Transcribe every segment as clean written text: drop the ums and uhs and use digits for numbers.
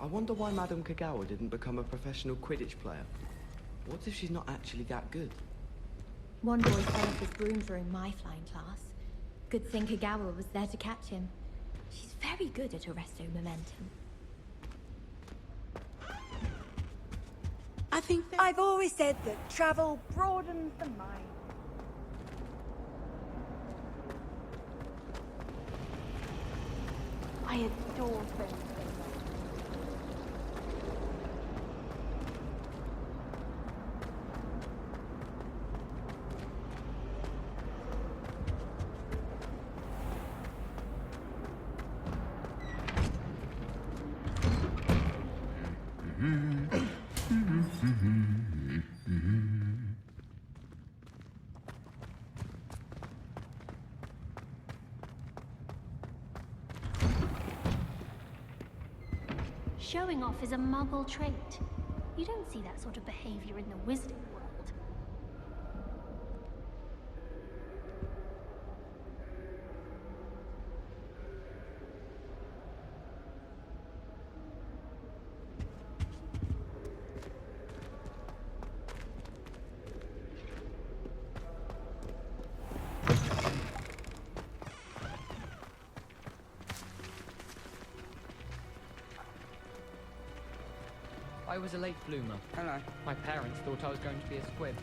I wonder why Madame Kagawa didn't become a professional Quidditch player. What if she's not actually that good? One boy fell off his broom during my flying class. Good thing Kagawa was there to catch him. She's very good at arresto momentum. I think that... I've always said that travel broadens the mind. I adore things. Showing off is a muggle trait. You don't see that sort of behavior in the wizarding world. I was a late bloomer. Hello. My parents thought I was going to be a squib.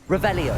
Revelio.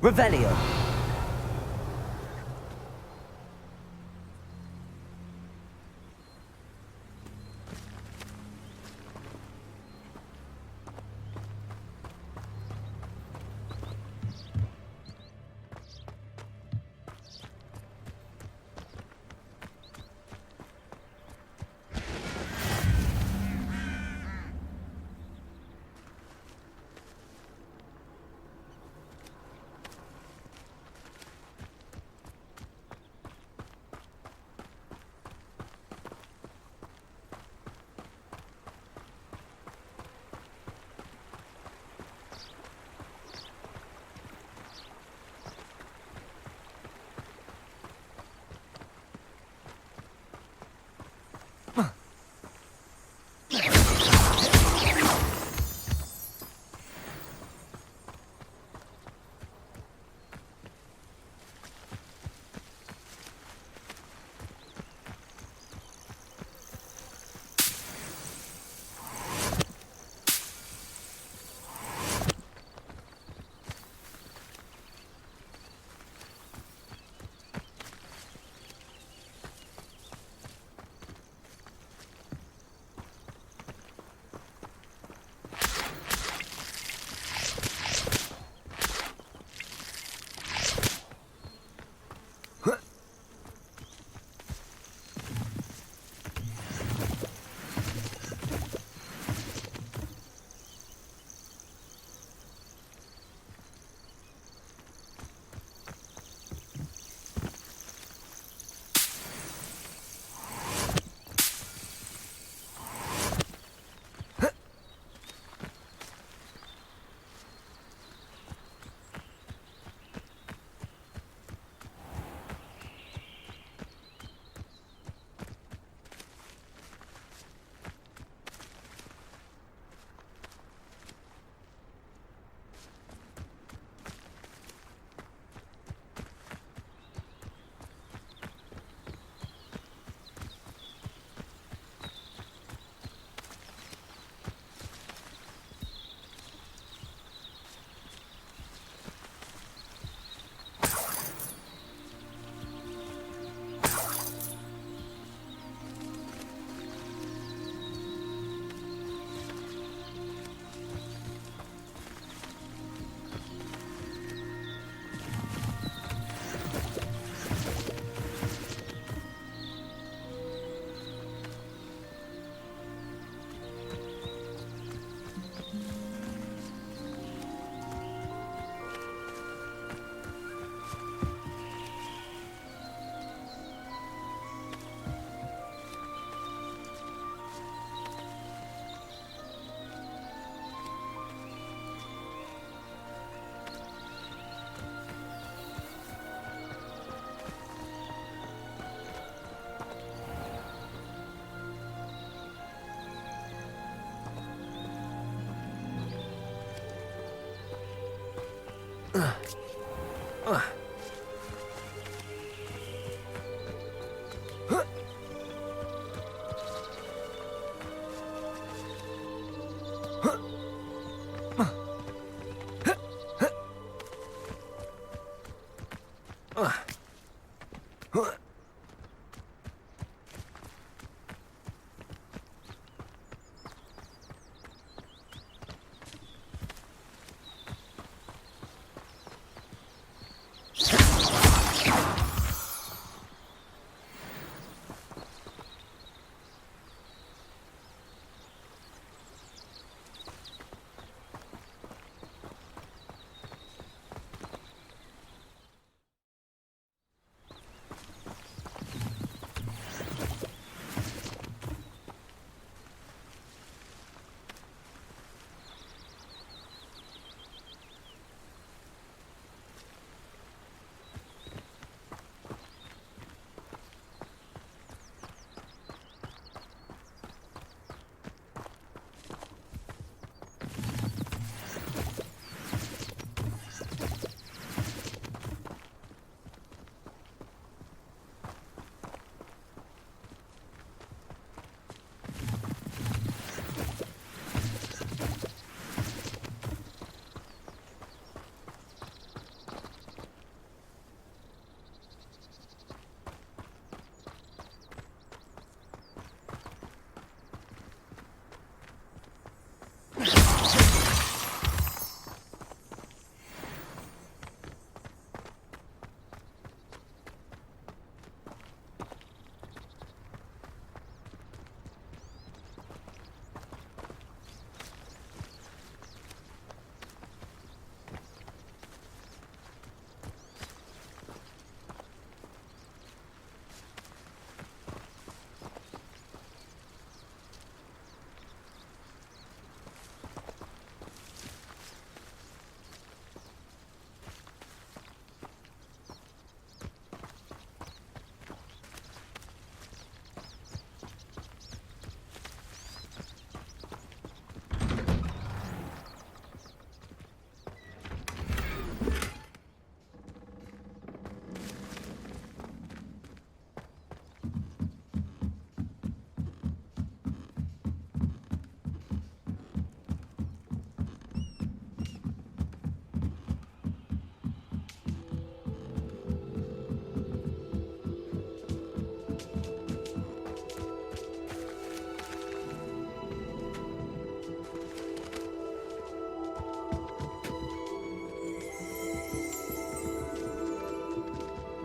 Revelio.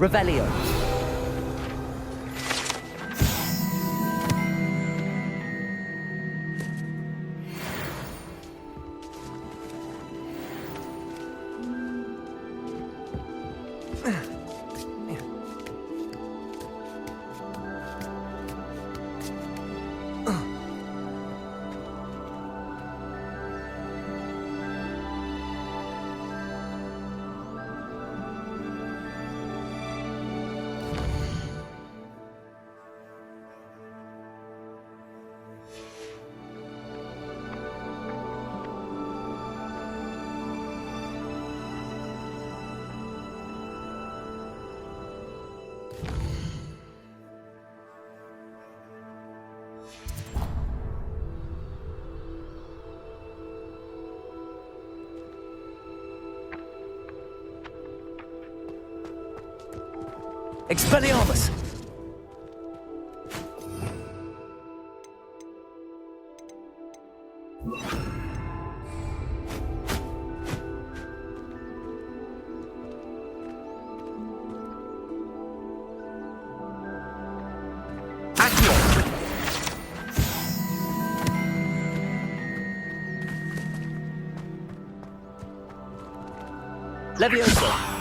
Revelio. Expelliarmus! Accio! Levioso!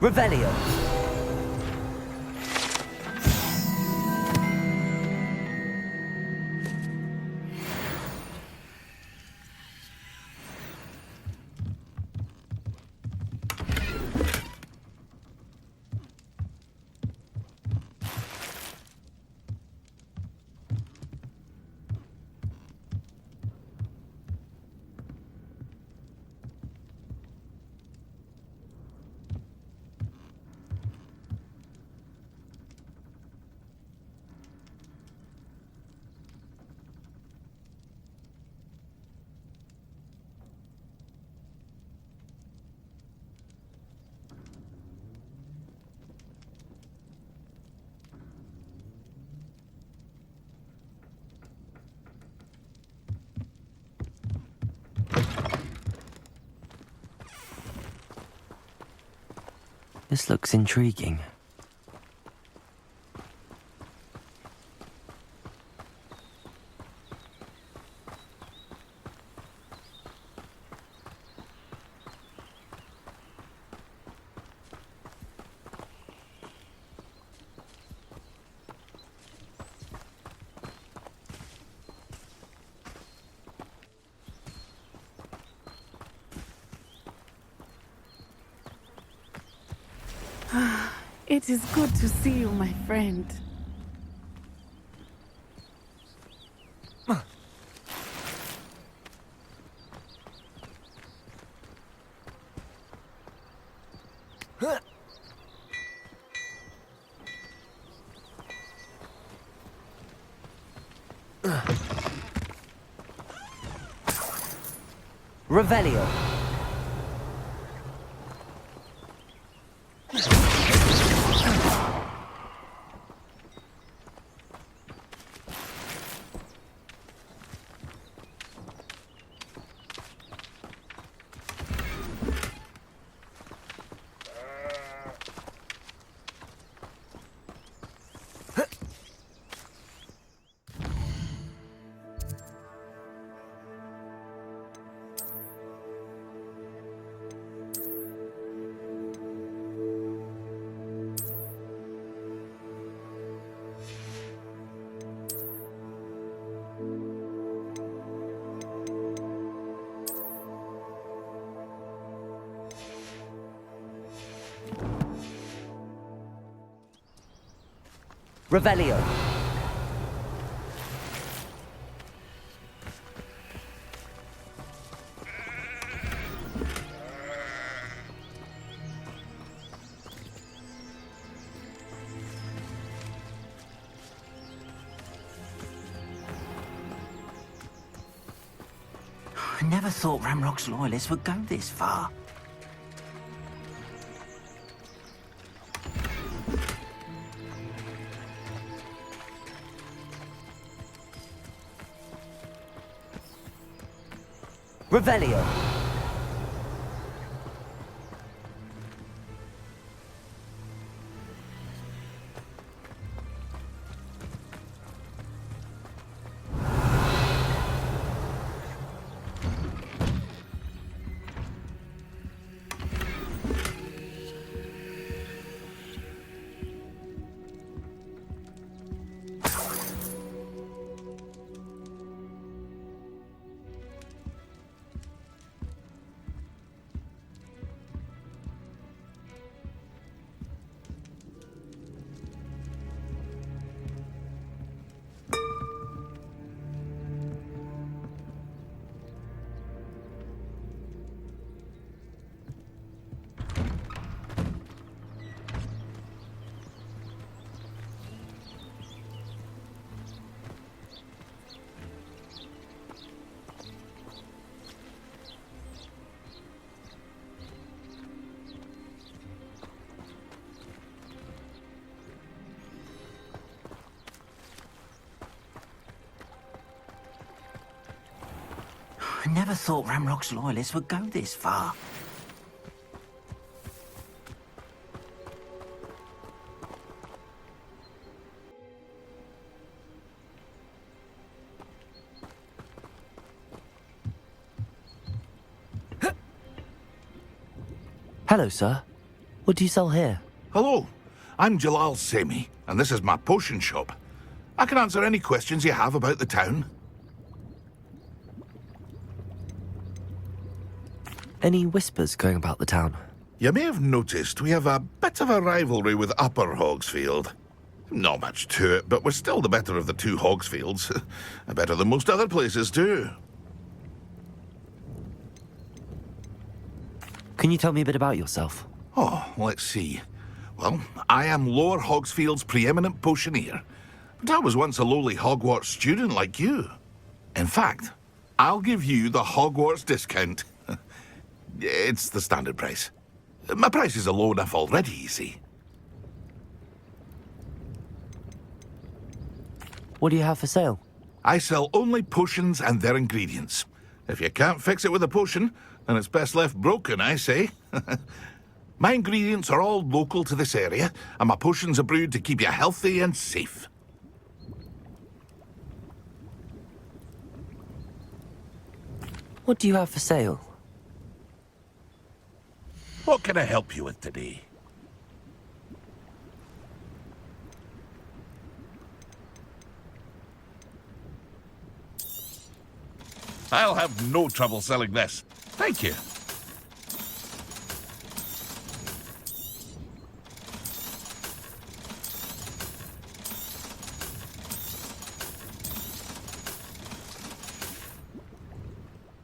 Revelio. This looks intriguing. It is good to see you, my friend. Revelio. Revelio. I never thought Ramrock's loyalists would go this far. Revelio. I never thought Ramrock's loyalists would go this far. Hello, sir. What do you sell here? Hello, I'm Jalal Semi, and this is my potion shop. I can answer any questions you have about the town. Any whispers going about the town? You may have noticed we have a bit of a rivalry with Upper Hogsfield. Not much to it, but we're still the better of the two Hogsfields. Better than most other places, too. Can you tell me a bit about yourself? Oh, let's see. Well, I am Lower Hogsfield's preeminent potioneer. But I was once a lowly Hogwarts student like you. In fact, I'll give you the Hogwarts discount. It's the standard price. My prices are low enough already, you see. What do you have for sale? I sell only potions and their ingredients. If you can't fix it with a potion, then it's best left broken, I say. My ingredients are all local to this area, and my potions are brewed to keep you healthy and safe. What do you have for sale? What can I help you with today? I'll have no trouble selling this. Thank you.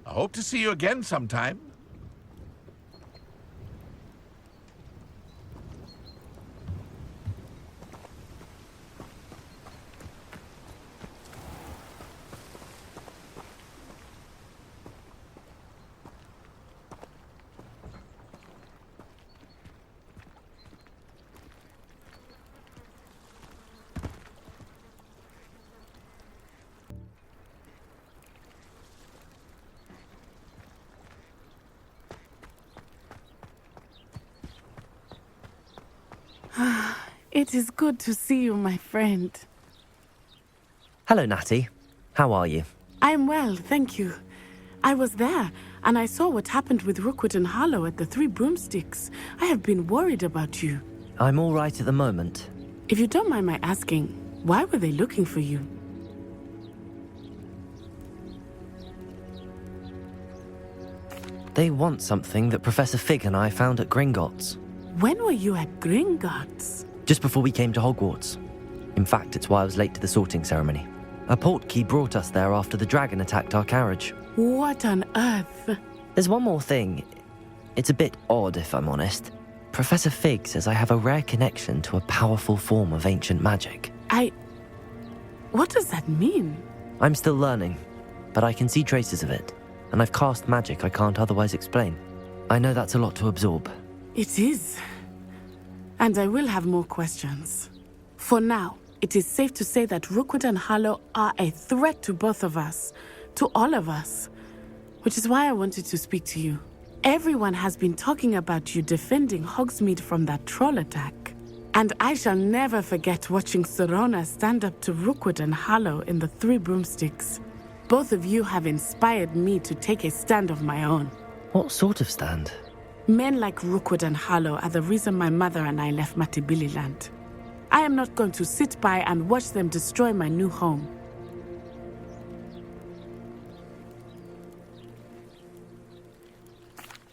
I hope to see you again sometime. It is good to see you, my friend. Hello, Natty. How are you? I'm well, thank you. I was there, and I saw what happened with Rookwood and Harlow at the Three Broomsticks. I have been worried about you. I'm all right at the moment. If you don't mind my asking, why were they looking for you? They want something that Professor Fig and I found at Gringotts. When were you at Gringotts? Just before we came to Hogwarts. In fact, it's why I was late to the sorting ceremony. A portkey brought us there after the dragon attacked our carriage. What on earth? There's one more thing. It's a bit odd, if I'm honest. Professor Fig says I have a rare connection to a powerful form of ancient magic. What does that mean? I'm still learning, but I can see traces of it, and I've cast magic I can't otherwise explain. I know that's a lot to absorb. It is. And I will have more questions. For now, it is safe to say that Rookwood and Harlow are a threat to both of us, to all of us, which is why I wanted to speak to you. Everyone has been talking about you defending Hogsmeade from that troll attack. And I shall never forget watching Serona stand up to Rookwood and Harlow in the Three Broomsticks. Both of you have inspired me to take a stand of my own. What sort of stand? Men like Rookwood and Harlow are the reason my mother and I left Matibili-land. I am not going to sit by and watch them destroy my new home.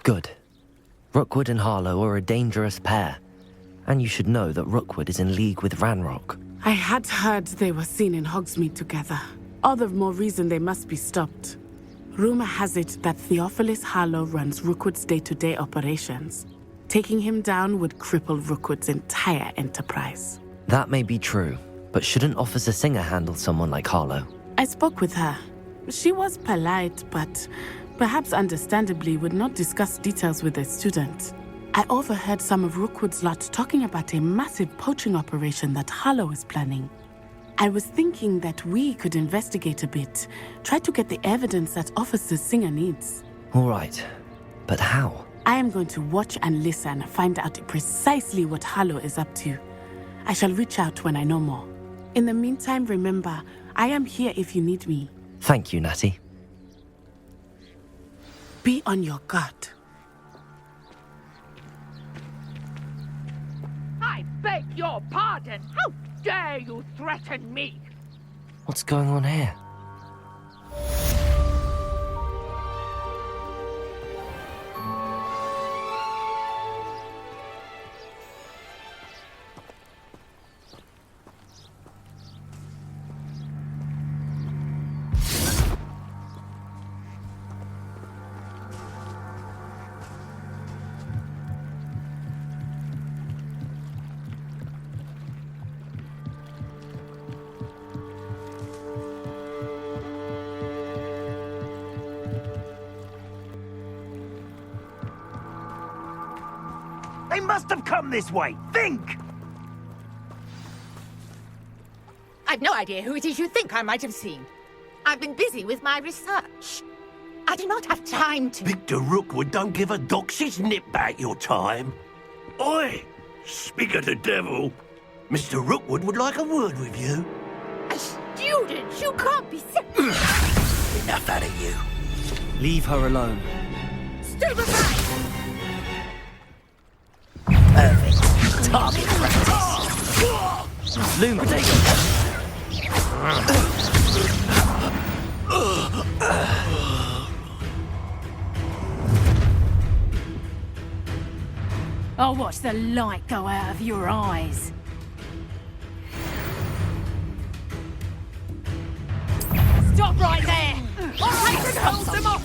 Good. Rookwood and Harlow are a dangerous pair. And you should know that Rookwood is in league with Ranrock. I had heard they were seen in Hogsmeade together. All the more reason they must be stopped. Rumor has it that Theophilus Harlow runs Rookwood's day-to-day operations. Taking him down would cripple Rookwood's entire enterprise. That may be true, but shouldn't Officer Singer handle someone like Harlow? I spoke with her. She was polite, but perhaps understandably would not discuss details with a student. I overheard some of Rookwood's lot talking about a massive poaching operation that Harlow is planning. I was thinking that we could investigate a bit, try to get the evidence that Officer Singer needs. All right, but how? I am going to watch and listen, find out precisely what Harlow is up to. I shall reach out when I know more. In the meantime, remember, I am here if you need me. Thank you, Natty. Be on your guard. your pardon! How dare you threaten me? What's going on here? They must have come this way. Think! I've no idea who it is you think I might have seen. I've been busy with my research. I do not have time to... Victor Rookwood don't give a doxy's nip back your time. Oi! Speak of the devil. Mr. Rookwood would like a word with you. A student? You can't be... Enough out of you. Leave her alone. Stupefy! Perfect. Target practice. Loom potato. I'll watch the light go out of your eyes. Stop right there! Or I can hold them off!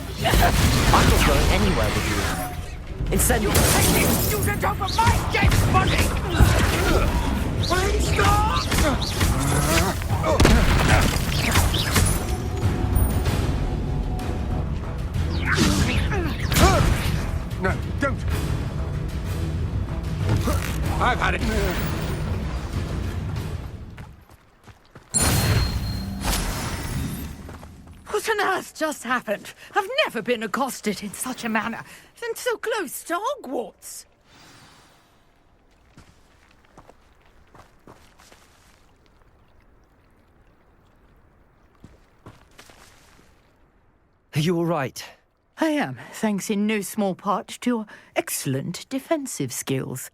I'm not going anywhere with you. Incendio! You're taking student over my dead body! No, don't! I've had it! What on earth just happened? I've never been accosted in such a manner, and so close to Hogwarts. Are you all right? I am, thanks in no small part to your excellent defensive skills.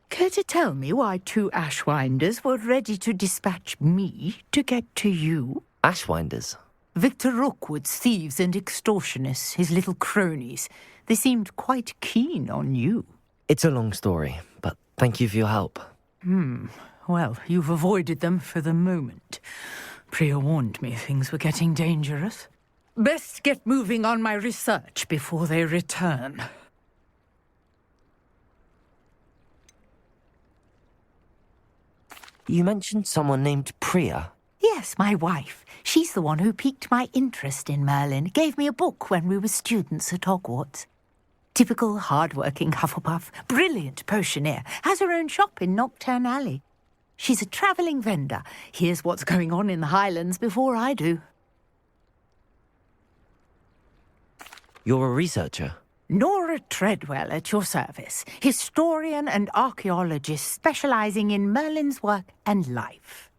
Care to tell me why two Ashwinders were ready to dispatch me to get to you? Ashwinders? Victor Rookwood's thieves and extortionists, his little cronies. They seemed quite keen on you. It's a long story, but thank you for your help. Well, you've avoided them for the moment. Priya warned me things were getting dangerous. Best get moving on my research before they return. You mentioned someone named Priya. Yes, my wife. She's the one who piqued my interest in Merlin. Gave me a book when we were students at Hogwarts. Typical hard-working Hufflepuff, brilliant potioneer, has her own shop in Nocturne Alley. She's a travelling vendor. Hears what's going on in the Highlands before I do. You're a researcher? Nora Treadwell at your service. Historian and archaeologist specialising in Merlin's work and life.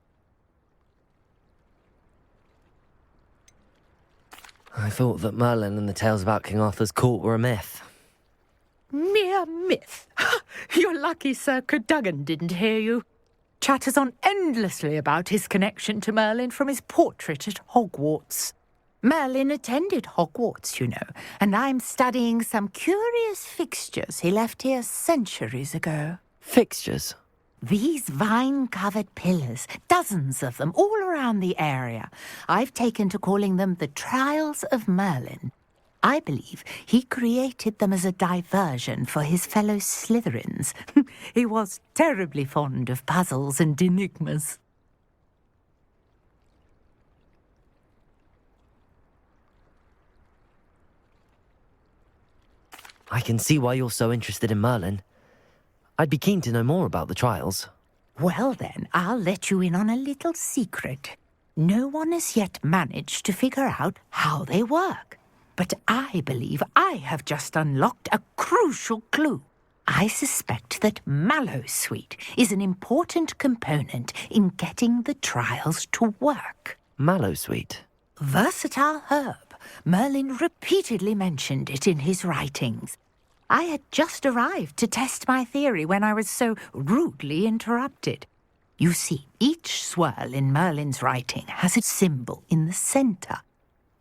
I thought that Merlin and the tales about King Arthur's court were a myth. Mere myth. You're lucky Sir Cadogan didn't hear you. Chatters on endlessly about his connection to Merlin from his portrait at Hogwarts. Merlin attended Hogwarts, you know, and I'm studying some curious fixtures he left here centuries ago. Fixtures? These vine-covered pillars, dozens of them, all around the area. I've taken to calling them the Trials of Merlin. I believe he created them as a diversion for his fellow Slytherins. He was terribly fond of puzzles and enigmas. I can see why you're so interested in Merlin. I'd be keen to know more about the trials. Well then, I'll let you in on a little secret. No one has yet managed to figure out how they work. But I believe I have just unlocked a crucial clue. I suspect that Mallowsweet is an important component in getting the trials to work. Mallowsweet? Versatile herb. Merlin repeatedly mentioned it in his writings. I had just arrived to test my theory when I was so rudely interrupted. You see, each swirl in Merlin's writing has its symbol in the center.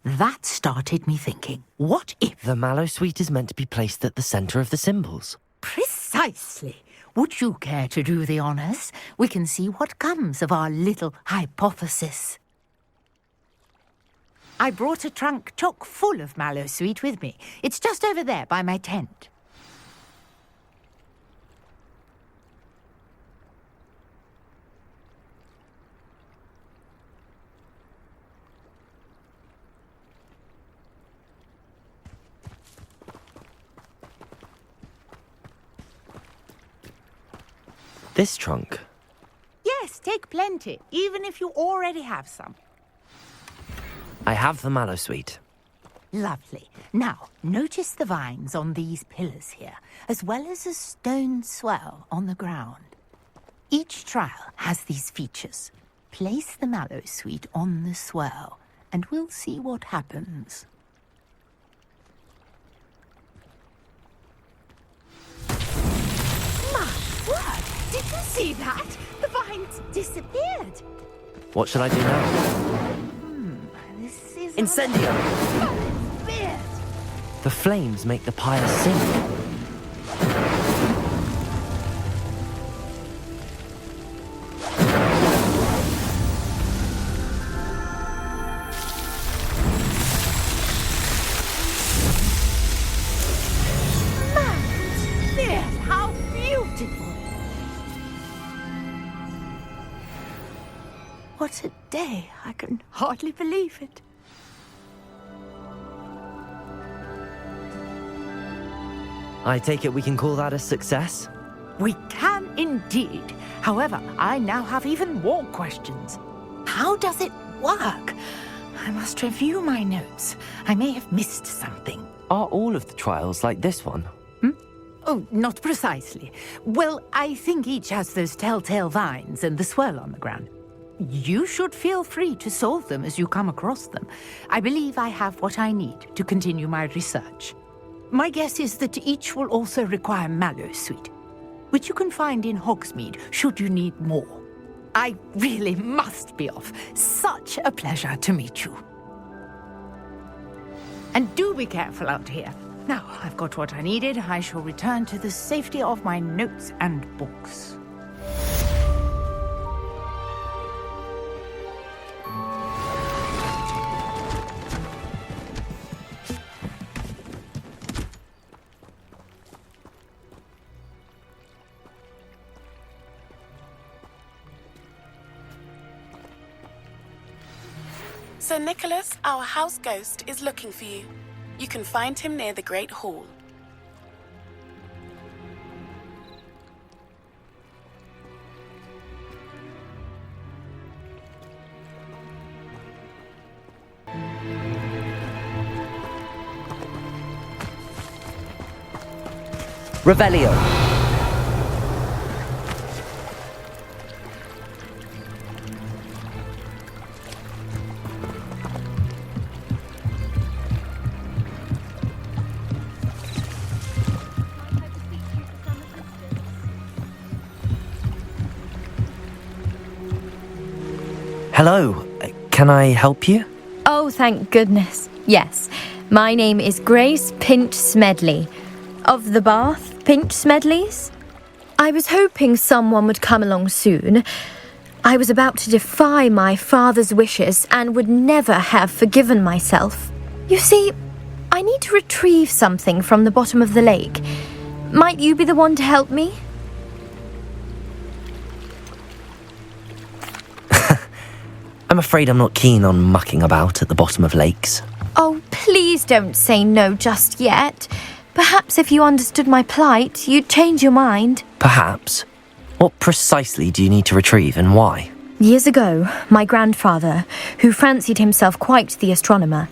That started me thinking, what if... The Mallowsweet is meant to be placed at the center of the symbols. Precisely. Would you care to do the honors? We can see what comes of our little hypothesis. I brought a trunk chock full of Mallowsweet with me. It's just over there by my tent. This trunk? Yes, take plenty, even if you already have some. I have the Mallowsweet. Lovely. Now, notice the vines on these pillars here, as well as a stone swell on the ground. Each trial has these features. Place the Mallowsweet on the swell, and we'll see what happens. My word! Did you see that? The vines disappeared. What shall I do now? This is... Incendio! Oh, it's weird. The flames make the pyre sing. How beautiful! What a day! I can hardly believe it. I take it we can call that a success? We can indeed. However, I now have even more questions. How does it work? I must review my notes. I may have missed something. Are all of the trials like this one? Oh, not precisely. Well, I think each has those telltale vines and the swirl on the ground. You should feel free to solve them as you come across them. I believe I have what I need to continue my research. My guess is that each will also require Mallowsweet, which you can find in Hogsmeade should you need more. I really must be off. Such a pleasure to meet you. And do be careful out here. Now, I've got what I needed. I shall return to the safety of my notes and books. Sir Nicholas, our house ghost, is looking for you. You can find him near the Great Hall. Revelio! Hello, can I help you? Oh, thank goodness. Yes, my name is Grace Pinch Smedley, of the Bath Pinch Smedleys. I was hoping someone would come along soon. I was about to defy my father's wishes and would never have forgiven myself. You see, I need to retrieve something from the bottom of the lake. Might you be the one to help me? I'm afraid I'm not keen on mucking about at the bottom of lakes. Oh, please don't say no just yet. Perhaps if you understood my plight, you'd change your mind. Perhaps. What precisely do you need to retrieve and why? Years ago, my grandfather, who fancied himself quite the astronomer,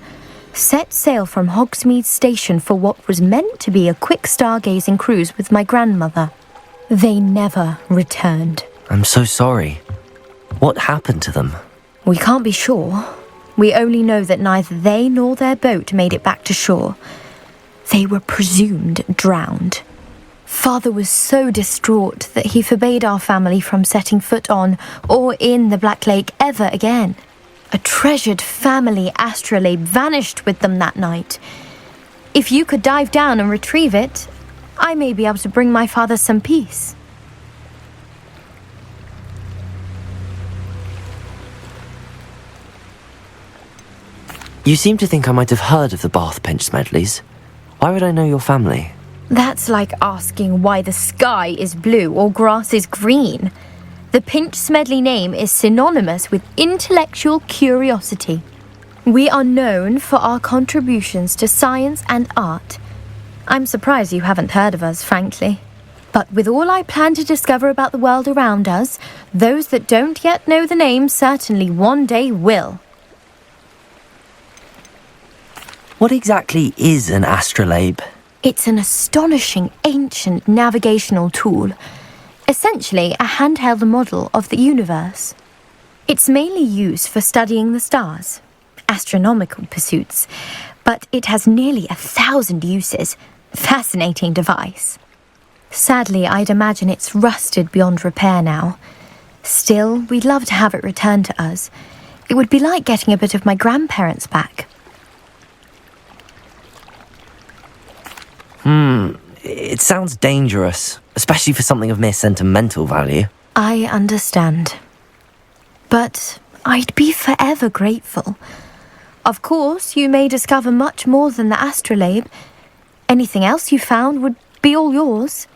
set sail from Hogsmeade station for what was meant to be a quick stargazing cruise with my grandmother. They never returned. I'm so sorry. What happened to them? We can't be sure. We only know that neither they nor their boat made it back to shore. They were presumed drowned. Father was so distraught that he forbade our family from setting foot on or in the Black Lake ever again. A treasured family astrolabe vanished with them that night. If you could dive down and retrieve it, I may be able to bring my father some peace. You seem to think I might have heard of the Bath Pinch Smedleys. Why would I know your family? That's like asking why the sky is blue or grass is green. The Pinch Smedley name is synonymous with intellectual curiosity. We are known for our contributions to science and art. I'm surprised you haven't heard of us, frankly. But with all I plan to discover about the world around us, those that don't yet know the name certainly one day will. What exactly is an astrolabe? It's an astonishing ancient navigational tool. Essentially a handheld model of the universe. It's mainly used for studying the stars, astronomical pursuits, but it has nearly 1,000 uses. Fascinating device. Sadly, I'd imagine it's rusted beyond repair now. Still, we'd love to have it returned to us. It would be like getting a bit of my grandparents back. It sounds dangerous, especially for something of mere sentimental value. I understand. But I'd be forever grateful. Of course, you may discover much more than the astrolabe. Anything else you found would be all yours.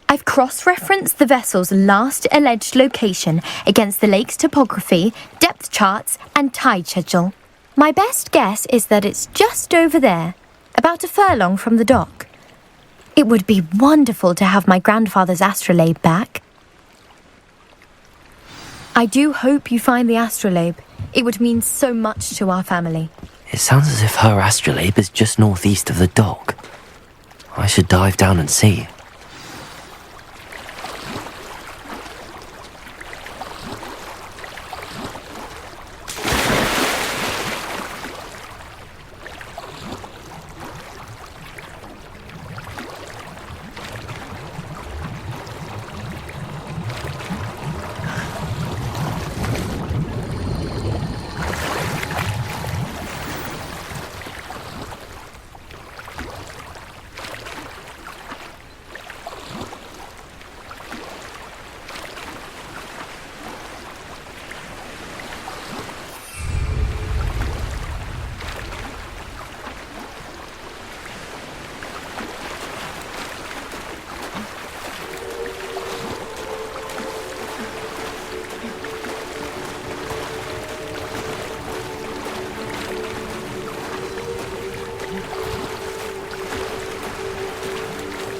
I've cross-referenced the vessel's last alleged location against the lake's topography, depth charts, and tide schedule. My best guess is that it's just over there, about a furlong from the dock. It would be wonderful to have my grandfather's astrolabe back. I do hope you find the astrolabe. It would mean so much to our family. It sounds as if her astrolabe is just northeast of the dock. I should dive down and see.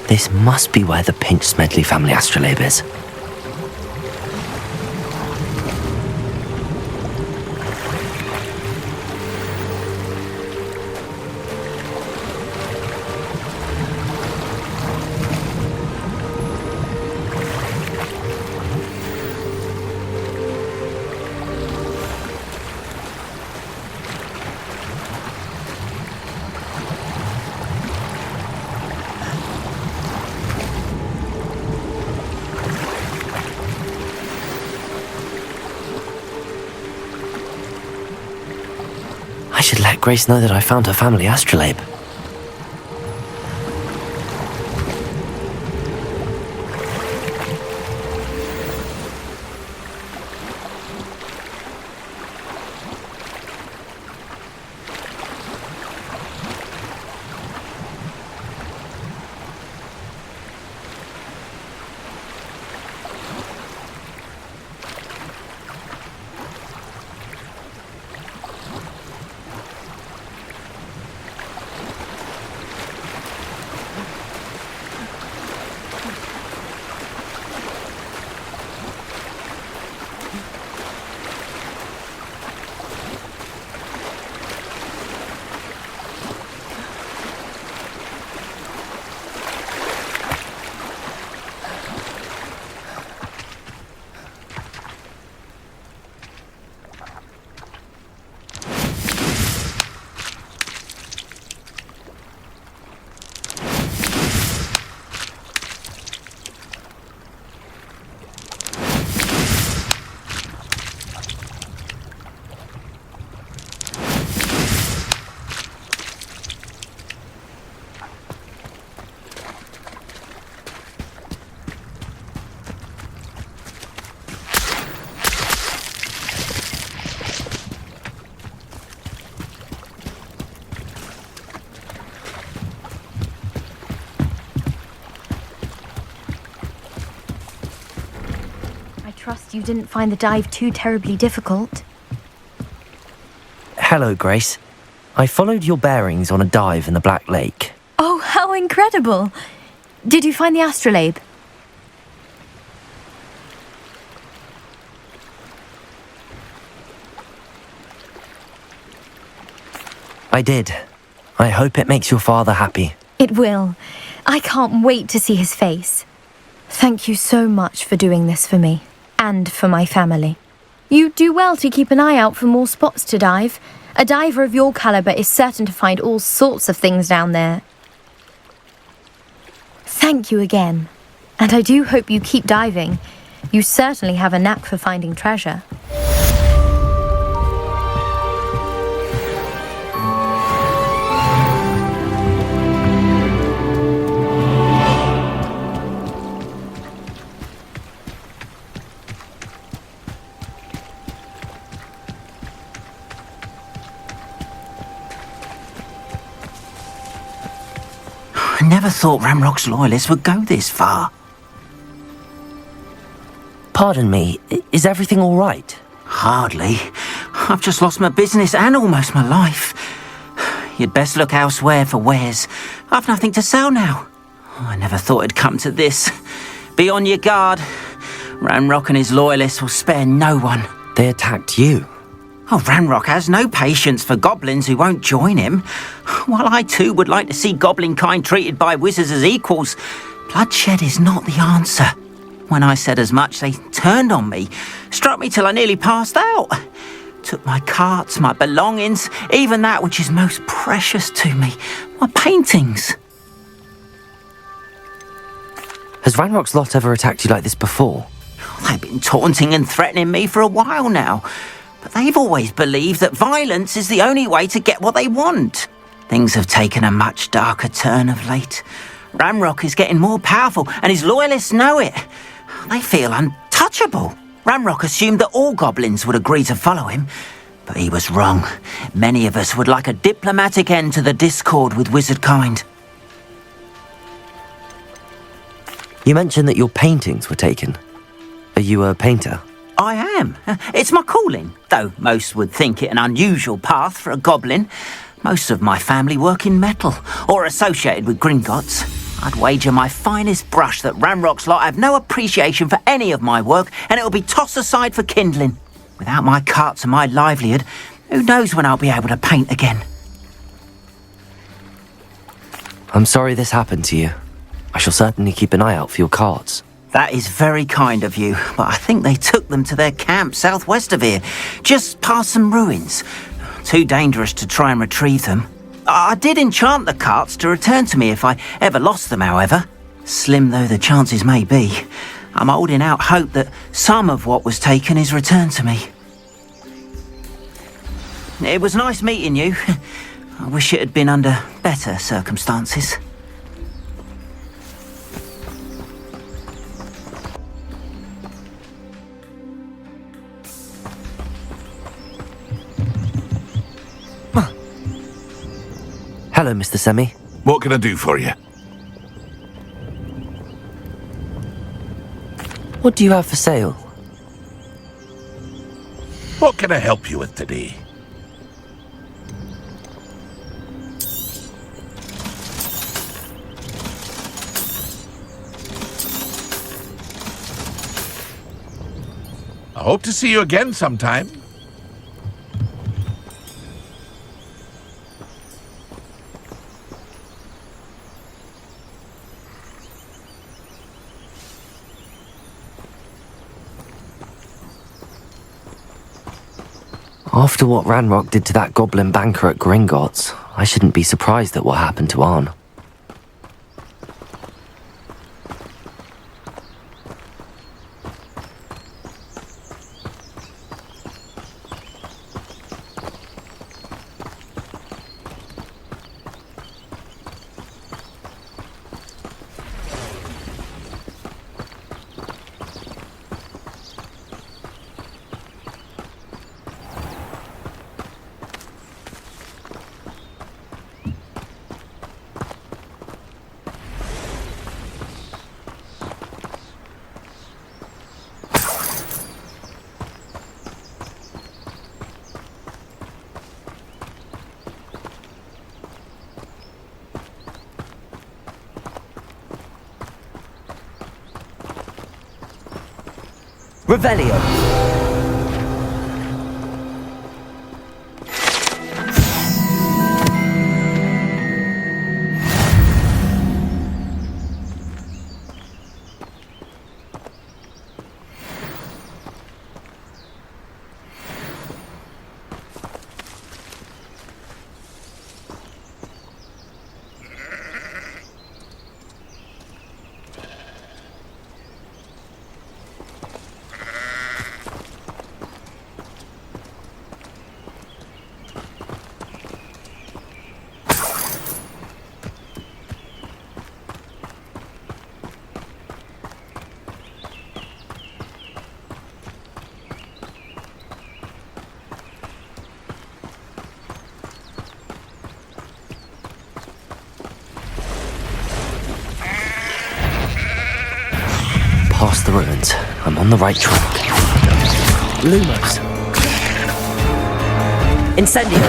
This must be where the Pinch Smedley family astrolabe is. I should let Grace know that I found her family astrolabe. trust you didn't find the dive too terribly difficult. Hello, Grace. I followed your bearings on a dive in the Black Lake. Oh, how incredible! Did you find the astrolabe? I did. I hope it makes your father happy. It will. I can't wait to see his face. Thank you so much for doing this for me, and for my family. You do well to keep an eye out for more spots to dive. A diver of your caliber is certain to find all sorts of things down there. Thank you again. And I do hope you keep diving. You certainly have a knack for finding treasure. I never thought Ranrock's loyalists would go this far. Pardon me, is everything all right? Hardly. I've just lost my business and almost my life. You'd best look elsewhere for wares. I've nothing to sell now. I never thought it'd come to this. Be on your guard. Ranrock and his loyalists will spare no one. They attacked you. Oh, Ranrock has no patience for goblins who won't join him. While I too would like to see goblin kind treated by wizards as equals, bloodshed is not the answer. When I said as much, they turned on me, struck me till I nearly passed out. Took my carts, my belongings, even that which is most precious to me, my paintings. Has Ranrock's lot ever attacked you like this before? They've been taunting and threatening me for a while now. But they've always believed that violence is the only way to get what they want. Things have taken a much darker turn of late. Ranrock is getting more powerful, and his loyalists know it. They feel untouchable. Ranrock assumed that all goblins would agree to follow him, but he was wrong. Many of us would like a diplomatic end to the discord with wizard kind. You mentioned that your paintings were taken. Are you a painter? I am. It's my calling, though most would think it an unusual path for a goblin. Most of my family work in metal, or associated with Gringotts. I'd wager my finest brush that Ranrock's lot have no appreciation for any of my work, and it'll be tossed aside for kindling. Without my carts and my livelihood, who knows when I'll be able to paint again. I'm sorry this happened to you. I shall certainly keep an eye out for your carts. That is very kind of you, but I think they took them to their camp southwest of here, just past some ruins. Too dangerous to try and retrieve them. I did enchant the carts to return to me if I ever lost them, however. Slim though the chances may be, I'm holding out hope that some of what was taken is returned to me. It was nice meeting you. I wish it had been under better circumstances. Hello, Mr. Semi. What can I do for you? What do you have for sale? What can I help you with today? I hope to see you again sometime. After what Ranrock did to that goblin banker at Gringotts, I shouldn't be surprised at what happened to Arn. Revelio. Past the ruins. I'm on the right track. Lumos. Incendio.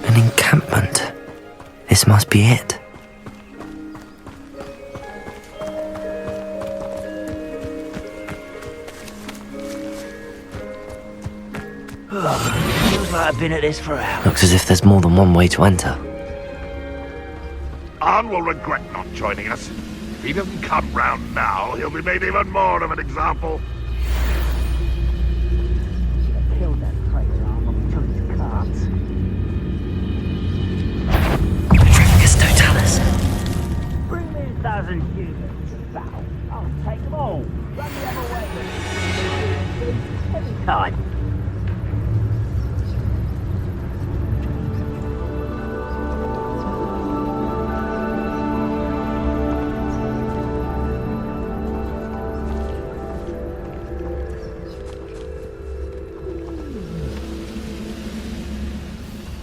An encampment. This must be it. Feels like I've been at this for hours. Looks as if there's more than one way to enter. Arn will regret not joining us. If he doesn't come round now, he'll be made even more of an example. Killed that traitor Arn on his cards. Patricus Totalis. Bring me 1,000 humans to battle. I'll take them all. Run the other way. Every time.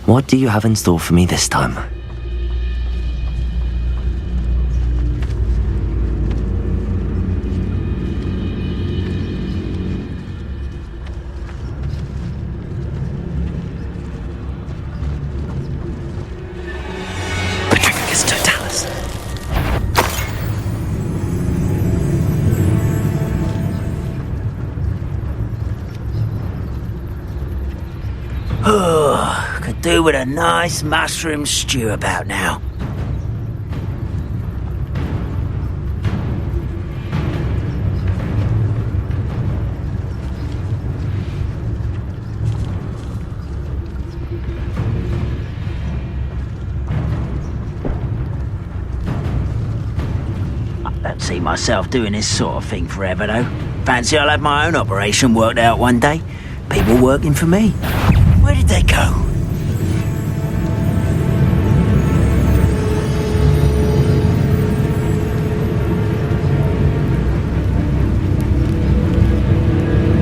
What do you have in store for me this time? Patricus Totalis. Could do with a nice mushroom stew about now. I don't see myself doing this sort of thing forever, though. Fancy I'll have my own operation worked out one day. People working for me. Where did they go?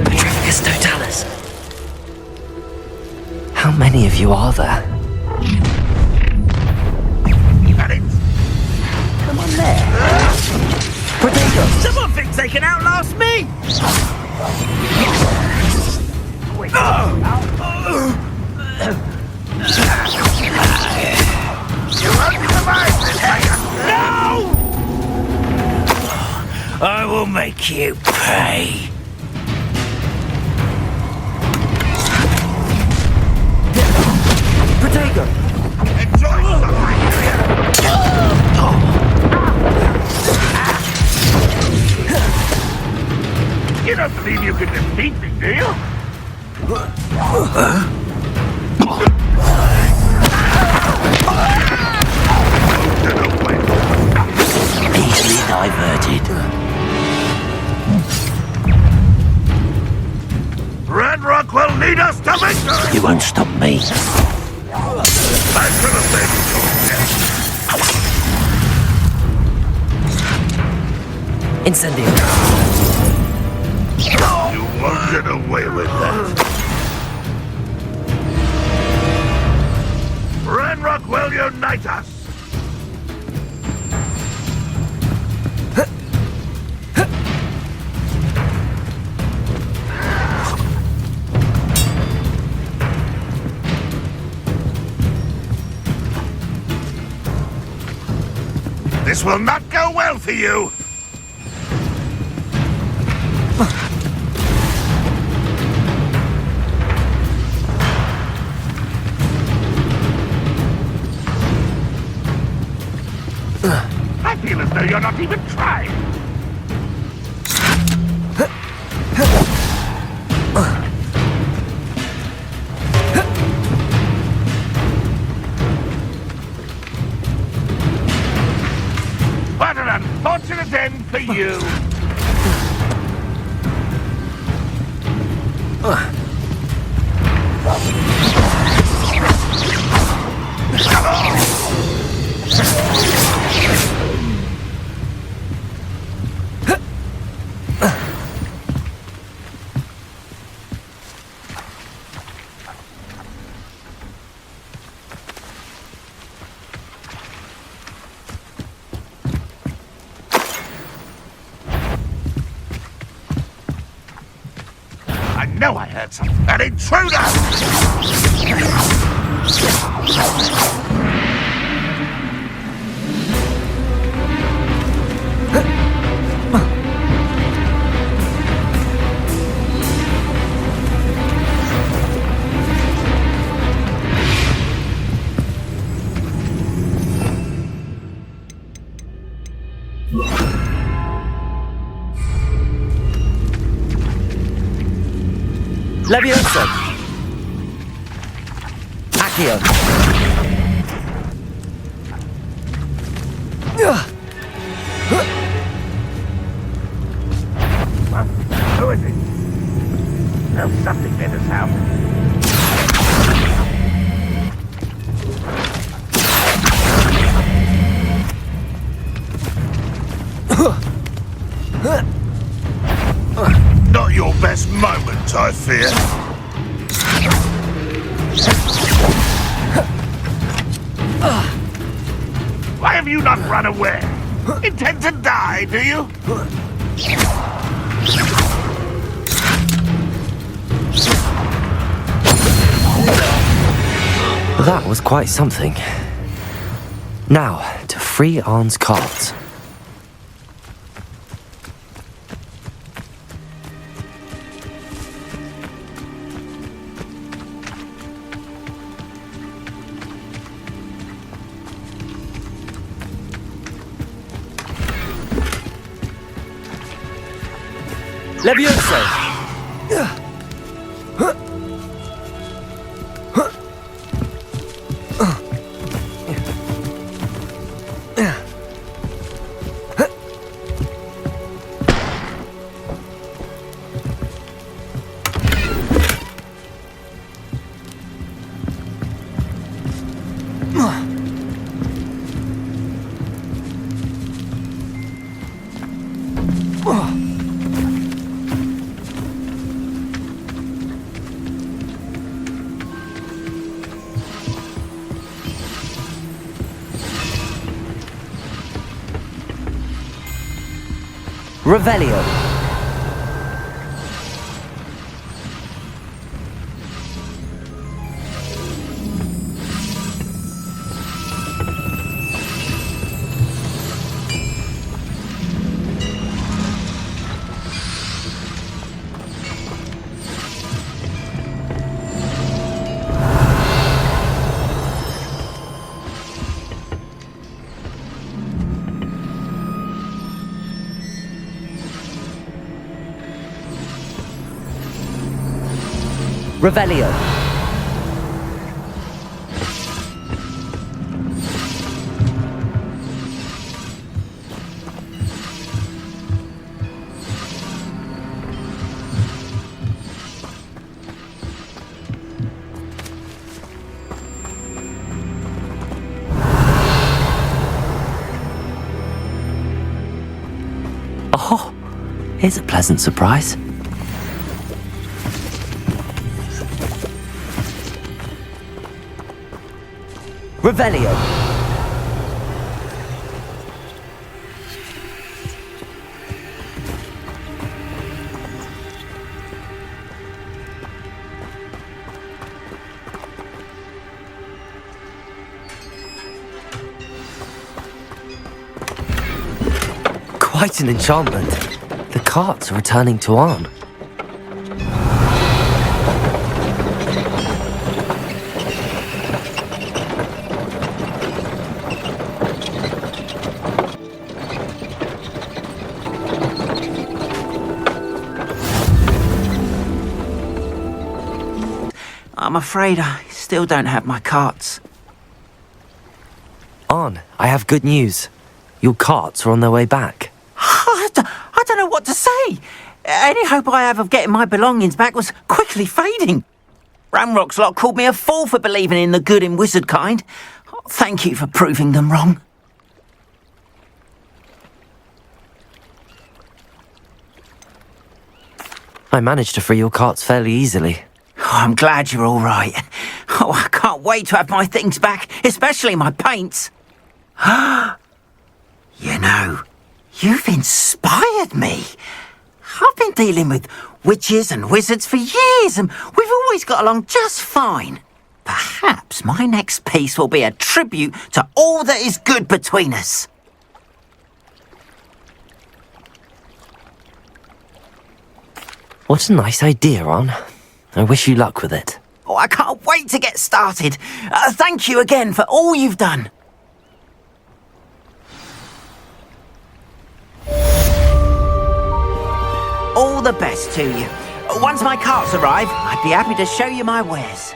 Patricus Totalis. How many of you are there? You got it. Come on there. Protego! Someone thinks they can outlast me! Quick. You won't survive this, No! I will make you pay. Protego! Enjoy You don't believe you can defeat me, do you? Easily diverted. Lead us to victory! You won't stop me. Back to the thing! Incendio. You won't get away with that. Ranrock will unite us! This will not go well for you! I feel as though you're not even trying! What an unfortunate end for you! I know I heard something. An intruder! Levioso. Accio. Who is it? There's something in his house. Not your best moment, I fear. Why have you not run away? Intend to die, do you? That was quite something. Now, to free Arn's cards. Levioso! Revelio. Revelio. Oh, here's a pleasant surprise. Revelio. Quite an enchantment. The carts are returning to Arn. I'm afraid I still don't have my carts. Arn, I have good news. Your carts are on their way back. I don't know what to say. Any hope I have of getting my belongings back was quickly fading. Ramrock's lot called me a fool for believing in the good in wizard kind. Thank you for proving them wrong. I managed to free your carts fairly easily. Oh, I'm glad you're all right. Oh, I can't wait to have my things back, especially my paints. You know, you've inspired me. I've been dealing with witches and wizards for years, and we've always got along just fine. Perhaps my next piece will be a tribute to all that is good between us. What a nice idea, Arn. I wish you luck with it. Oh, I can't wait to get started. Thank you again for all you've done. All the best to you. Once my carts arrive, I'd be happy to show you my wares.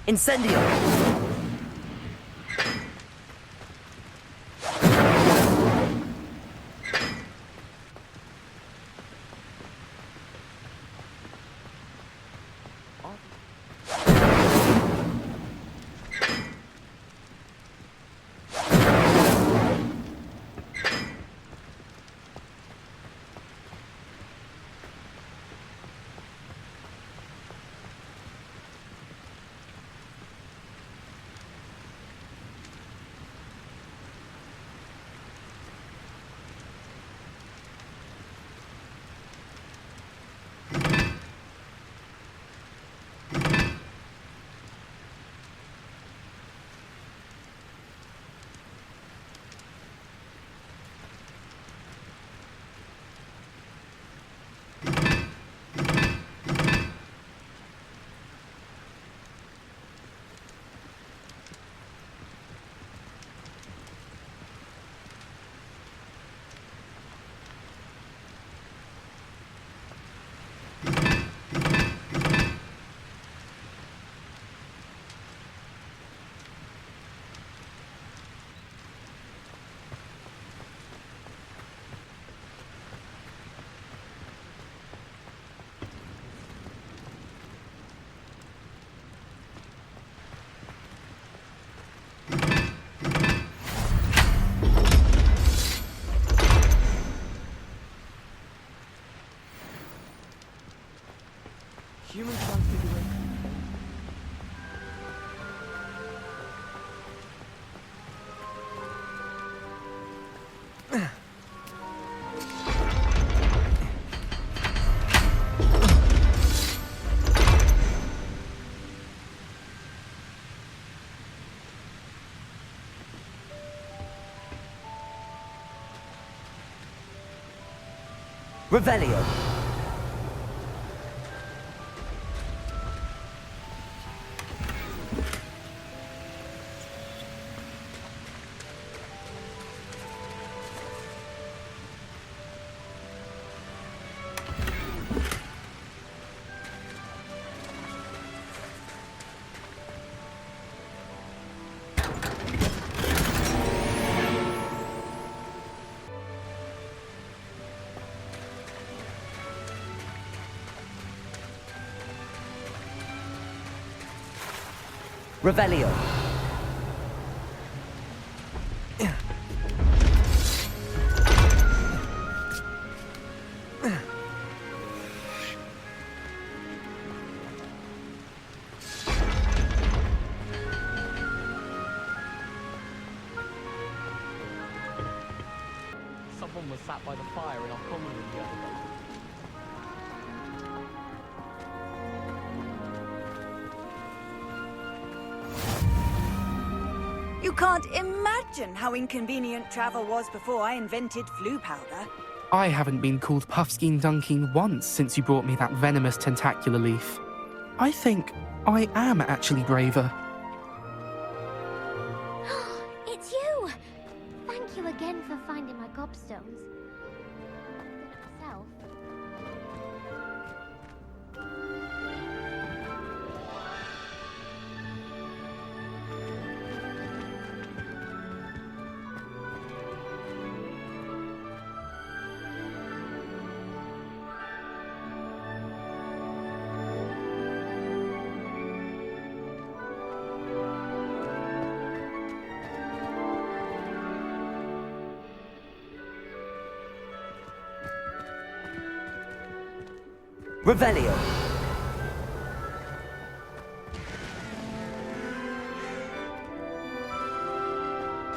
Incendio! Human transfiguration. Revelio. Revelio. Someone was sat by the fire in our common room the other day. You can't imagine how inconvenient travel was before I invented Floo powder. I haven't been called Puffskein Dunking once since you brought me that venomous tentacular leaf. I think I am actually braver. It's you! Thank you again for finding my gobstones. Myself. Revelio.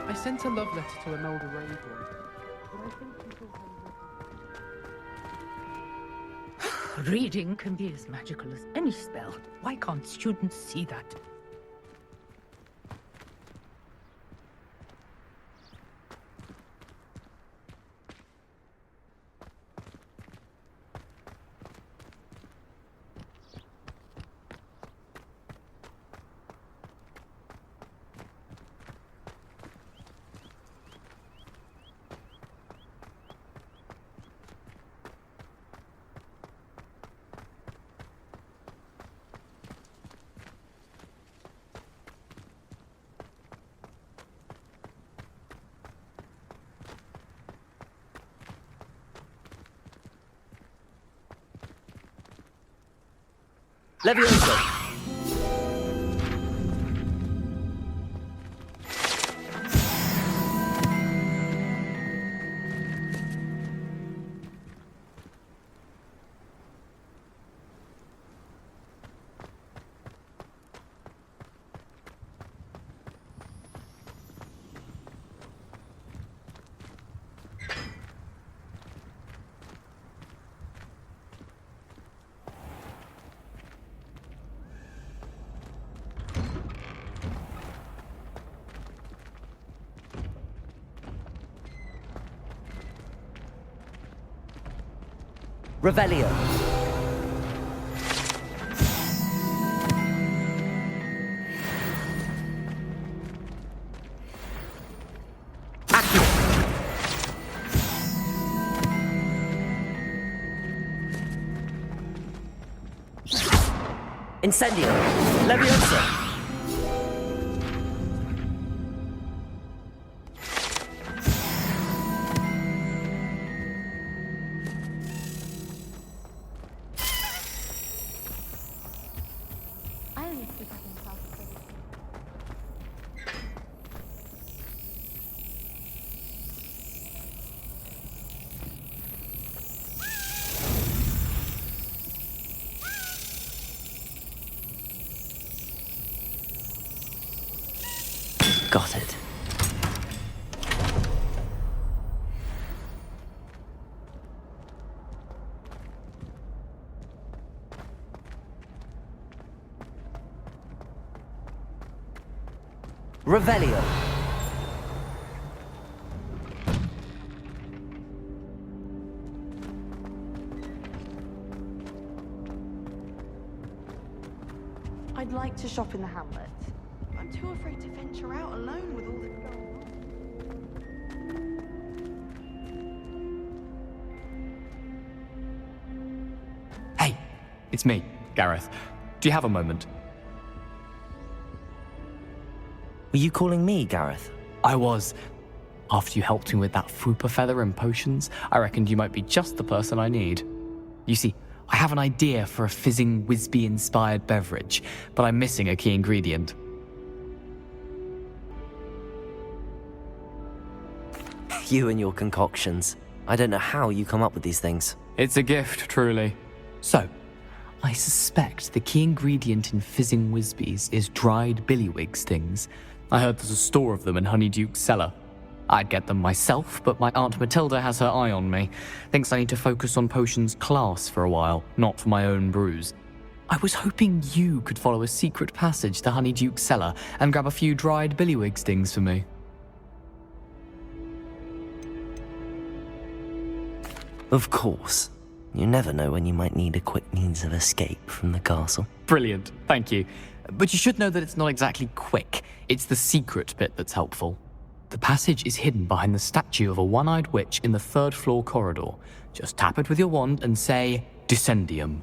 I sent a love letter to Imelda Raven, but I think people have... Reading can be as magical as any spell. Why can't students see that? Levioso. Revelio. Incendio. Levioso. Got it. Revelio. I'd like to shop in the Hamlet. I'm too afraid to venture out alone with all this going on. Hey, it's me, Gareth. Do you have a moment? Were you calling me, Gareth? I was. After you helped me with that Fupa feather and potions, I reckoned you might be just the person I need. You see, I have an idea for a fizzing Wisby-inspired beverage, but I'm missing a key ingredient. You and your concoctions. I don't know how you come up with these things. It's a gift, truly. So, I suspect the key ingredient in fizzing Wisbies is dried billywig stings. I heard there's a store of them in Honeyduke's cellar. I'd get them myself, but my Aunt Matilda has her eye on me. Thinks I need to focus on potions class for a while, not for my own brews. I was hoping you could follow a secret passage to Honeyduke's cellar and grab a few dried billywig stings for me. Of course. You never know when you might need a quick means of escape from the castle. Brilliant, thank you. But you should know that it's not exactly quick. It's the secret bit that's helpful. The passage is hidden behind the statue of a one-eyed witch in the third floor corridor. Just tap it with your wand and say, Incendium.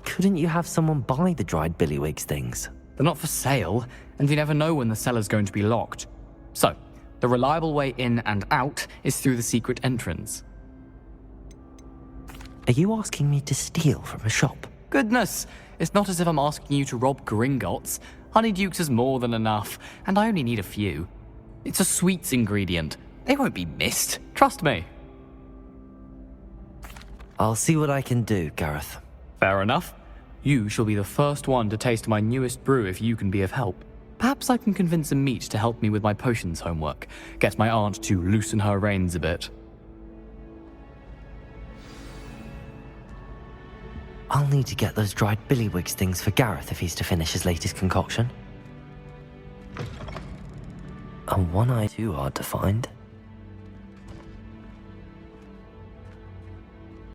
Couldn't you have someone buy the dried billywig stings? They're not for sale, and you never know when the cellar's going to be locked. So, the reliable way in and out is through the secret entrance. Are you asking me to steal from a shop? Goodness, it's not as if I'm asking you to rob Gringotts. Honeyduke's is more than enough, and I only need a few. It's a sweets ingredient. They won't be missed, trust me. I'll see what I can do, Gareth. Fair enough. You shall be the first one to taste my newest brew if you can be of help. Perhaps I can convince a meat to help me with my potions homework. Get my aunt to loosen her reins a bit. I'll need to get those dried billywig stings for Gareth if he's to finish his latest concoction. A one-eye too hard to find.